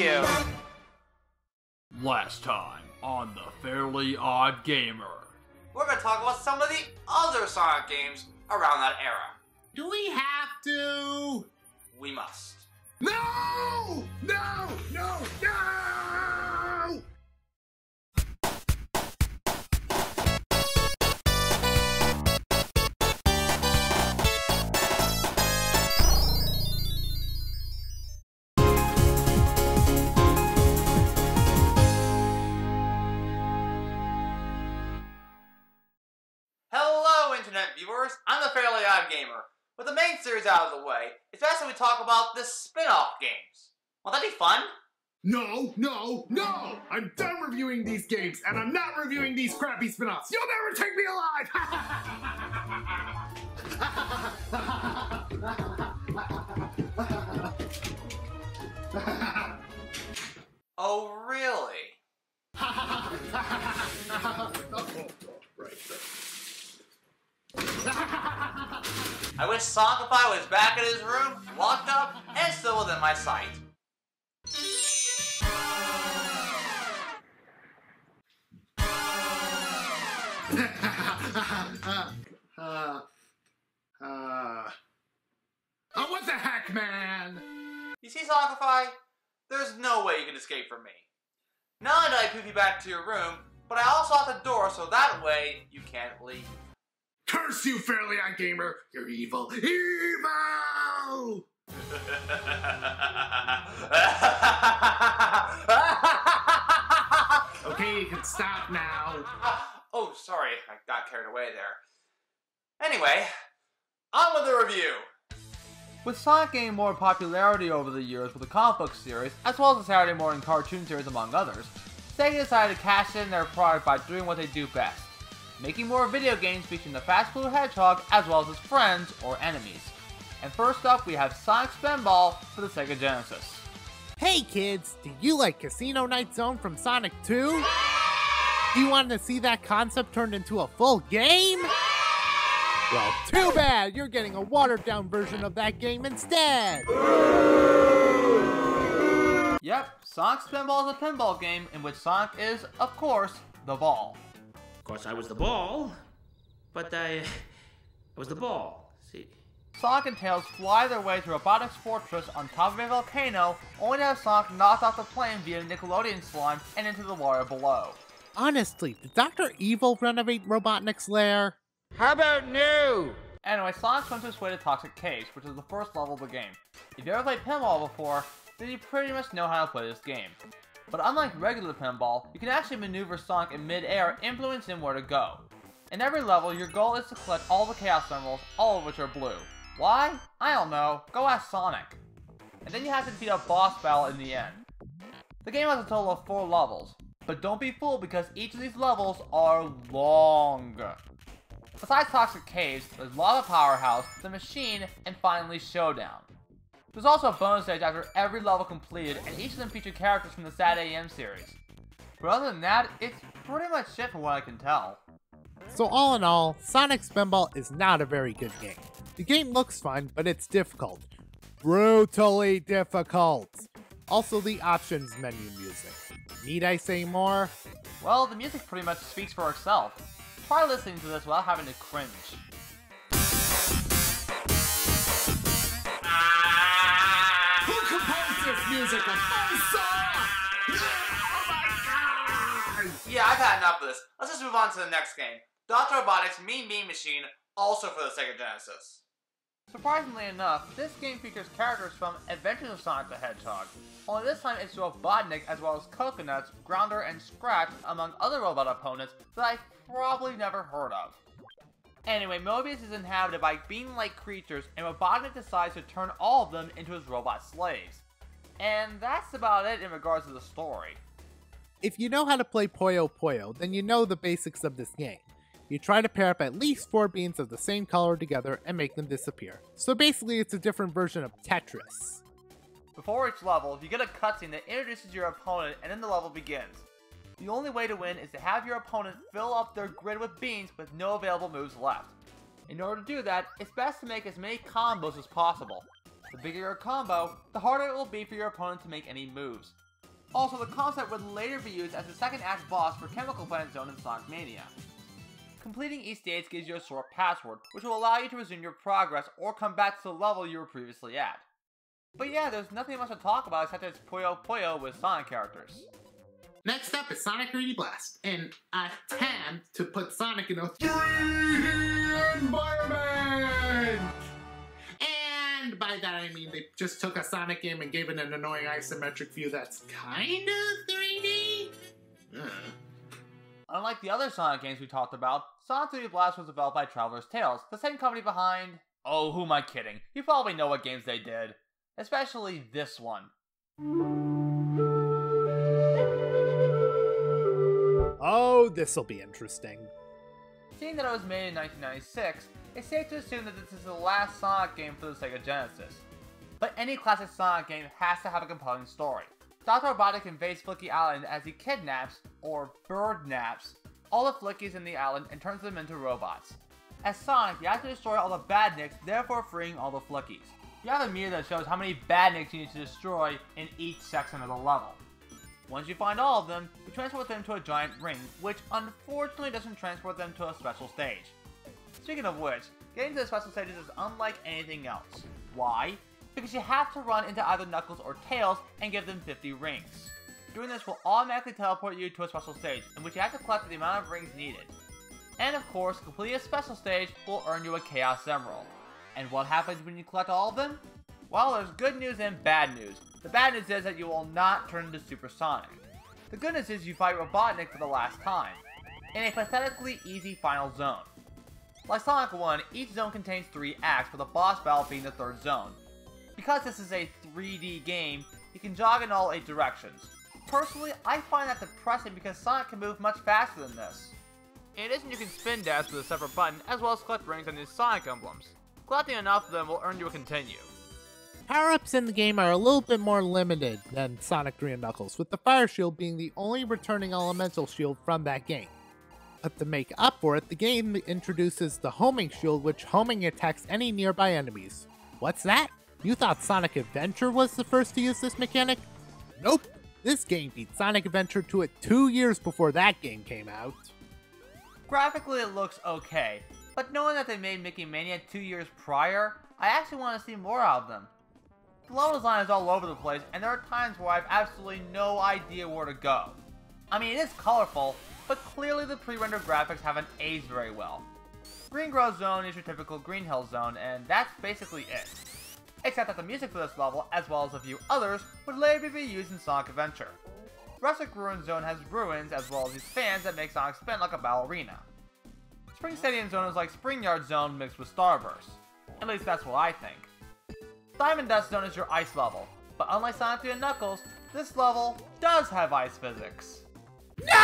you. Last time on the Fairly Odd Gamer. We're gonna talk about some of the other Sonic games around that era. Do we have to? We must. No! No! No! No! Hello, Internet viewers. I'm the Fairly Odd Gamer. With the main series out of the way, it's best that we talk about the spin-off games. Won't that be fun? No, no, no! I'm done reviewing these games, and I'm not reviewing these crappy spin-offs. You'll never take me alive! Oh, really? I wish Sonicify was back in his room, locked up, and still within my sight. Oh, what the heck, man? You see, Sonicify? There's no way you can escape from me. Not only did I poop you back to your room, but I also locked the door so that way you can't leave. Curse you, Fairly Odd Gamer! You're evil! Evil! Okay, you can stop now. Oh, sorry, I got carried away there. Anyway, on with the review. With Sonic gaining more popularity over the years with the comic book series, as well as the Saturday morning cartoon series among others, Sega decided to cash in their product by doing what they do best, making more video games featuring the fast blue hedgehog as well as his friends or enemies. And first up, we have Sonic Spinball for the Sega Genesis. Hey kids, do you like Casino Night Zone from Sonic 2? Do you want to see that concept turned into a full game? Well, too bad! You're getting a watered-down version of that game instead! Yep, Sonic Spinball is a pinball game in which Sonic is, of course, the ball. Of course, I was the ball, but I was the ball, see. Sonic and Tails fly their way to Robotic's fortress on top of a volcano, only to have Sonic knocked off the plane via Nickelodeon slime and into the water below. Honestly, did Dr. Evil renovate Robotnik's lair? How about no? Anyway, Sonic swims his way to Toxic Caves, which is the first level of the game. If you ever played pinball before, then you pretty much know how to play this game. But unlike regular pinball, you can actually maneuver Sonic in mid-air, influencing him where to go. In every level, your goal is to collect all the Chaos Emeralds, all of which are blue. Why? I don't know. Go ask Sonic. And then you have to defeat a boss battle in the end. The game has a total of 4 levels, but don't be fooled because each of these levels are long. Besides Toxic Caves, there's Lava Powerhouse, The Machine, and finally Showdown. There's also a bonus stage after every level completed, and each of them feature characters from the Sad AM series. But other than that, it's pretty much it from what I can tell. So all in all, Sonic Spinball is not a very good game. The game looks fun, but it's difficult. Brutally difficult! Also the options menu music. Need I say more? Well, the music pretty much speaks for itself. Try listening to this without having to cringe. Who composed this music? Oh, my God! Yeah, I've had enough of this. Let's just move on to the next game. Dr. Robotnik's Mean Bean Machine, also for the Sega Genesis. Surprisingly enough, this game features characters from Adventures of Sonic the Hedgehog. Only this time it's Robotnik as well as Coconuts, Grounder, and Scratch, among other robot opponents that I've probably never heard of. Anyway, Mobius is inhabited by bean-like creatures, and Robotnik decides to turn all of them into his robot slaves. And that's about it in regards to the story. If you know how to play Puyo Puyo, then you know the basics of this game. You try to pair up at least 4 beans of the same color together and make them disappear. So basically it's a different version of Tetris. Before each level, you get a cutscene that introduces your opponent and then the level begins. The only way to win is to have your opponent fill up their grid with beans with no available moves left. In order to do that, it's best to make as many combos as possible. The bigger your combo, the harder it will be for your opponent to make any moves. Also, the concept would later be used as the second act boss for Chemical Planet Zone in Sonic Mania. Completing each stage gives you a short password, which will allow you to resume your progress or come back to the level you were previously at. But yeah, there's nothing much to talk about except it's Puyo Puyo with Sonic characters. Next up is Sonic 3D Blast, an attempt to put Sonic in a 3D environment! And by that I mean they just took a Sonic game and gave it an annoying isometric view that's kind of 3D? Unlike the other Sonic games we talked about, Sonic 3D Blast was developed by Traveler's Tales, the same company behind... Oh, who am I kidding? You probably know what games they did. Especially this one. Oh, this'll be interesting. Seeing that it was made in 1996, it's safe to assume that this is the last Sonic game for the Sega Genesis. But any classic Sonic game has to have a compelling story. Dr. Robotic invades Flicky Island as he kidnaps, or bird-naps, all the Flickies in the island and turns them into robots. As Sonic, you have to destroy all the Badniks, therefore freeing all the Flickies. You have a meter that shows how many Badniks you need to destroy in each section of the level. Once you find all of them, you transport them to a giant ring, which unfortunately doesn't transport them to a special stage. Speaking of which, getting to the special stages is unlike anything else. Why? Because you have to run into either Knuckles or Tails and give them 50 rings. Doing this will automatically teleport you to a special stage, in which you have to collect the amount of rings needed. And of course, completing a special stage will earn you a Chaos Emerald. And what happens when you collect all of them? Well, there's good news and bad news. The bad news is that you will not turn into Super Sonic. The good news is you fight Robotnik for the last time, in a pathetically easy final zone. Like Sonic 1, each zone contains 3 acts, with the boss battle being the 3rd zone. Because this is a 3D game, you can jog in all 8 directions. Personally, I find that depressing because Sonic can move much faster than this. In addition, you can spin dash with a separate button, as well as collect rings and use Sonic emblems. Collecting enough of them will earn you a continue. Power-ups in the game are a little bit more limited than Sonic 3 and Knuckles, with the Fire Shield being the only returning elemental shield from that game. But to make up for it, the game introduces the homing shield, which homing attacks any nearby enemies. What's that? You thought Sonic Adventure was the first to use this mechanic? Nope! This game beat Sonic Adventure to it 2 years before that game came out. Graphically it looks okay, but knowing that they made Mickey Mania 2 years prior, I actually want to see more out of them. The level design is all over the place, and there are times where I have absolutely no idea where to go. I mean, it is colorful, but clearly the pre-rendered graphics haven't aged very well. Green Grove Zone is your typical Green Hill Zone, and that's basically it. Except that the music for this level, as well as a few others, would later be used in Sonic Adventure. Rustic Ruin Zone has ruins, as well as these fans that make Sonic spin like a ballerina. Spring Stadium Zone is like Spring Yard Zone mixed with Starburst. At least that's what I think. Diamond Dust Zone is your ice level, but unlike Sonic 3 and Knuckles, this level does have ice physics. No!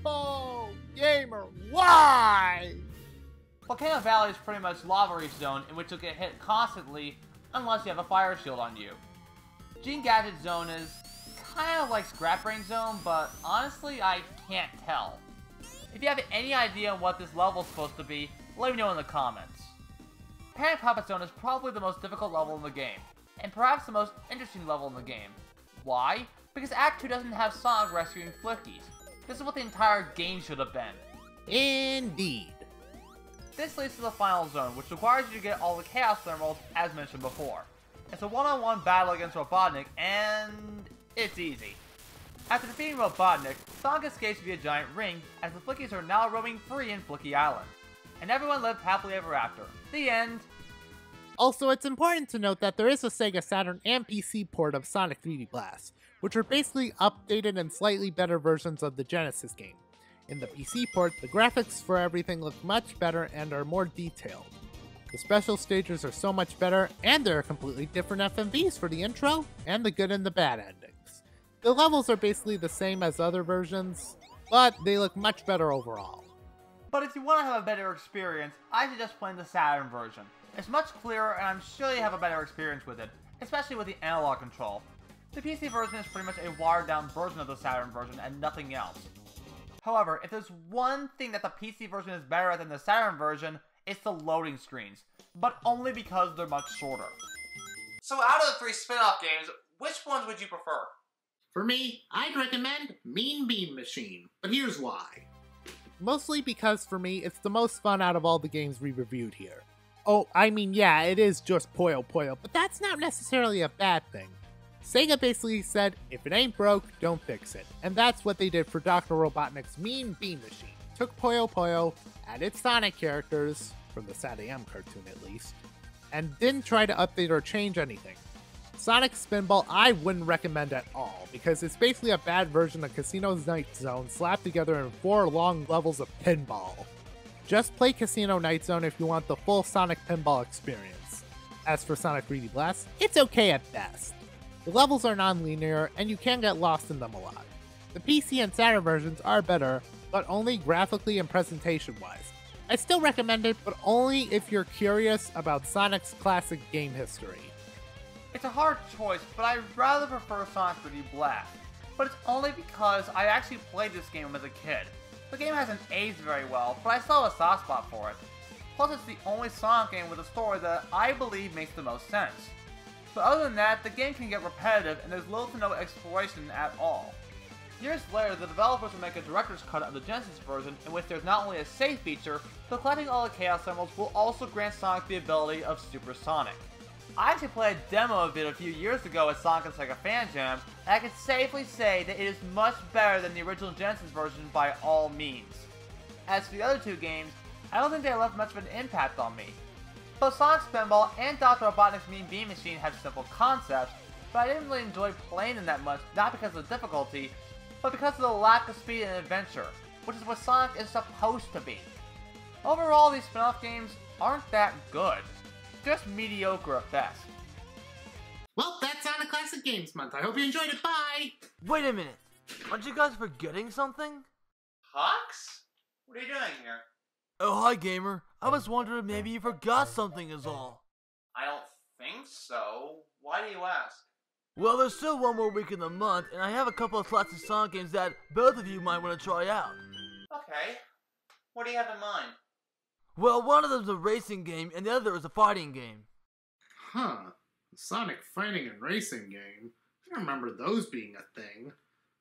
Oh, gamer, why? Volcano Valley is pretty much Lava Reef Zone, in which you'll get hit constantly unless you have a fire shield on you. Gene Gadget Zone is kind of like Scrap Brain Zone, but honestly I can't tell. If you have any idea on what this level is supposed to be, let me know in the comments. Panic Puppet Zone is probably the most difficult level in the game, and perhaps the most interesting level in the game. Why? Because Act 2 doesn't have Sonic rescuing Flickies. This is what the entire game should have been. Indeed. This leads to the final zone, which requires you to get all the Chaos Emeralds as mentioned before. It's a one-on-one battle against Robotnik, and it's easy. After defeating Robotnik, Sonic escapes via a giant ring, as the Flickies are now roaming free in Flicky Island. And everyone lived happily ever after. The end. Also, it's important to note that there is a Sega Saturn and PC port of Sonic 3D Blast, which are basically updated and slightly better versions of the Genesis game. In the PC port, the graphics for everything look much better and are more detailed. The special stages are so much better, and there are completely different FMVs for the intro, and the good and the bad endings. The levels are basically the same as other versions, but they look much better overall. But if you want to have a better experience, I suggest playing the Saturn version. It's much clearer, and I'm sure you have a better experience with it, especially with the analog control. The PC version is pretty much a watered-down version of the Saturn version and nothing else. However, if there's one thing that the PC version is better at than the Saturn version, it's the loading screens, but only because they're much shorter. So out of the 3 spin-off games, which ones would you prefer? For me, I'd recommend Mean Bean Machine, but here's why. Mostly because for me, it's the most fun out of all the games we reviewed here. Oh, I mean, yeah, it is just Puyo Puyo, but that's not necessarily a bad thing. Sega basically said, if it ain't broke, don't fix it. And that's what they did for Dr. Robotnik's Mean Bean Machine. Took Puyo Puyo, added Sonic characters, from the Sad AM cartoon at least, and didn't try to update or change anything. Sonic Spinball I wouldn't recommend at all, because it's basically a bad version of Casino's Night Zone slapped together in 4 long levels of pinball. Just play Casino Night Zone if you want the full Sonic pinball experience. As for Sonic 3D Blast, it's okay at best. The levels are non-linear, and you can get lost in them a lot. The PC and Saturn versions are better, but only graphically and presentation-wise. I still recommend it, but only if you're curious about Sonic's classic game history. It's a hard choice, but I'd rather prefer Sonic 3D Blast. But it's only because I actually played this game as a kid. The game hasn't aged very well, but I still have a soft spot for it. Plus, it's the only Sonic game with a story that I believe makes the most sense. But other than that, the game can get repetitive and there's little to no exploration at all. Years later, the developers will make a director's cut of the Genesis version in which there's not only a save feature, but collecting all the Chaos Emeralds will also grant Sonic the ability of Super Sonic. I actually played a demo of it a few years ago at Sonic and Sega Fan Jam, and I can safely say that it is much better than the original Genesis version by all means. As for the other two games, I don't think they left much of an impact on me. Both Sonic Spinball and Dr. Robotnik's Mean Bean Machine have simple concepts, but I didn't really enjoy playing them that much, not because of the difficulty, but because of the lack of speed and adventure, which is what Sonic is supposed to be. Overall, these spin-off games aren't that good. Just mediocre at best. Well, that's Sonic Classic Games Month. I hope you enjoyed it. Bye! Wait a minute. Aren't you guys forgetting something? Hux? What are you doing here? Oh, hi, gamer. I was wondering maybe you forgot something is all. I don't think so. Why do you ask? Well, there's still one more week in the month, and I have a couple of classic Sonic games that both of you might want to try out. Okay. What do you have in mind? Well, one of them's a racing game, and the other is a fighting game. Huh. A Sonic fighting and racing game? I don't remember those being a thing.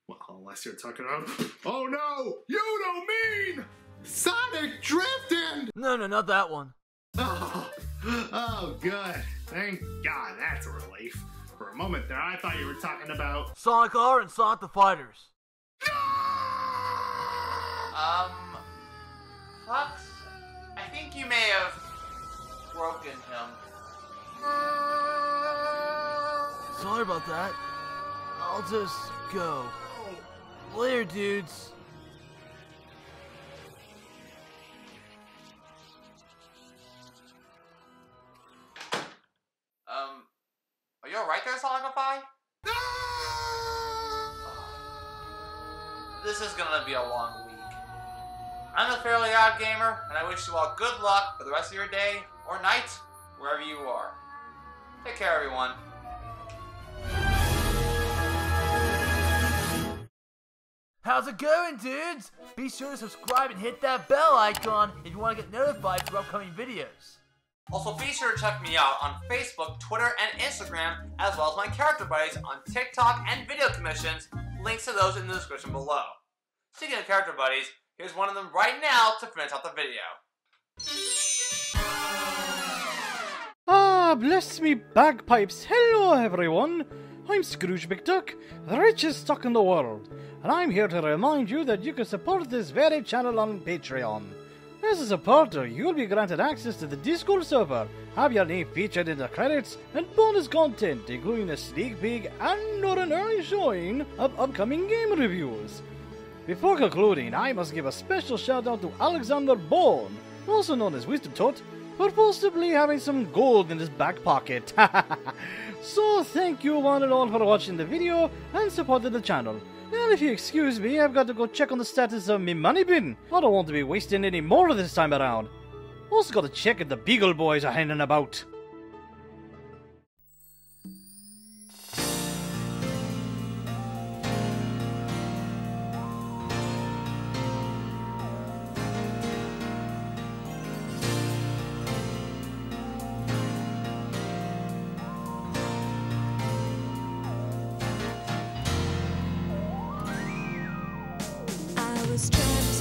Well, unless you're talking about... Oh no! You don't mean... Sonic Drifting! No, not that one. Oh, good. Thank God, that's a relief. For a moment there, I thought you were talking about... Sonic R and Sonic the Fighters. Hux? I think you may have broken him. Sorry about that. I'll just go. Later, dudes. Are you alright there, Sonicify? This is gonna be a long week. I'm the Fairly Odd Gamer, and I wish you all good luck for the rest of your day, or night, wherever you are. Take care, everyone. How's it going, dudes? Be sure to subscribe and hit that bell icon if you want to get notified for upcoming videos. Also, be sure to check me out on Facebook, Twitter, and Instagram, as well as my character buddies on TikTok and video commissions. Links to those in the description below. Speaking of character buddies, here's one of them right now to finish out the video. Ah, bless me bagpipes. Hello, everyone. I'm Scrooge McDuck, the richest duck in the world, and I'm here to remind you that you can support this very channel on Patreon. As a supporter, you'll be granted access to the Discord server, have your name featured in the credits, and bonus content, including a sneak peek and or an early showing of upcoming game reviews. Before concluding, I must give a special shout out to Huxgamr Bone, also known as Wisdom Tot, for possibly having some gold in his back pocket. So thank you one and all for watching the video and supporting the channel. And if you excuse me, I've got to go check on the status of me money bin. I don't want to be wasting any more this time around. Also got to check if the Beagle Boys are hanging about. was trying to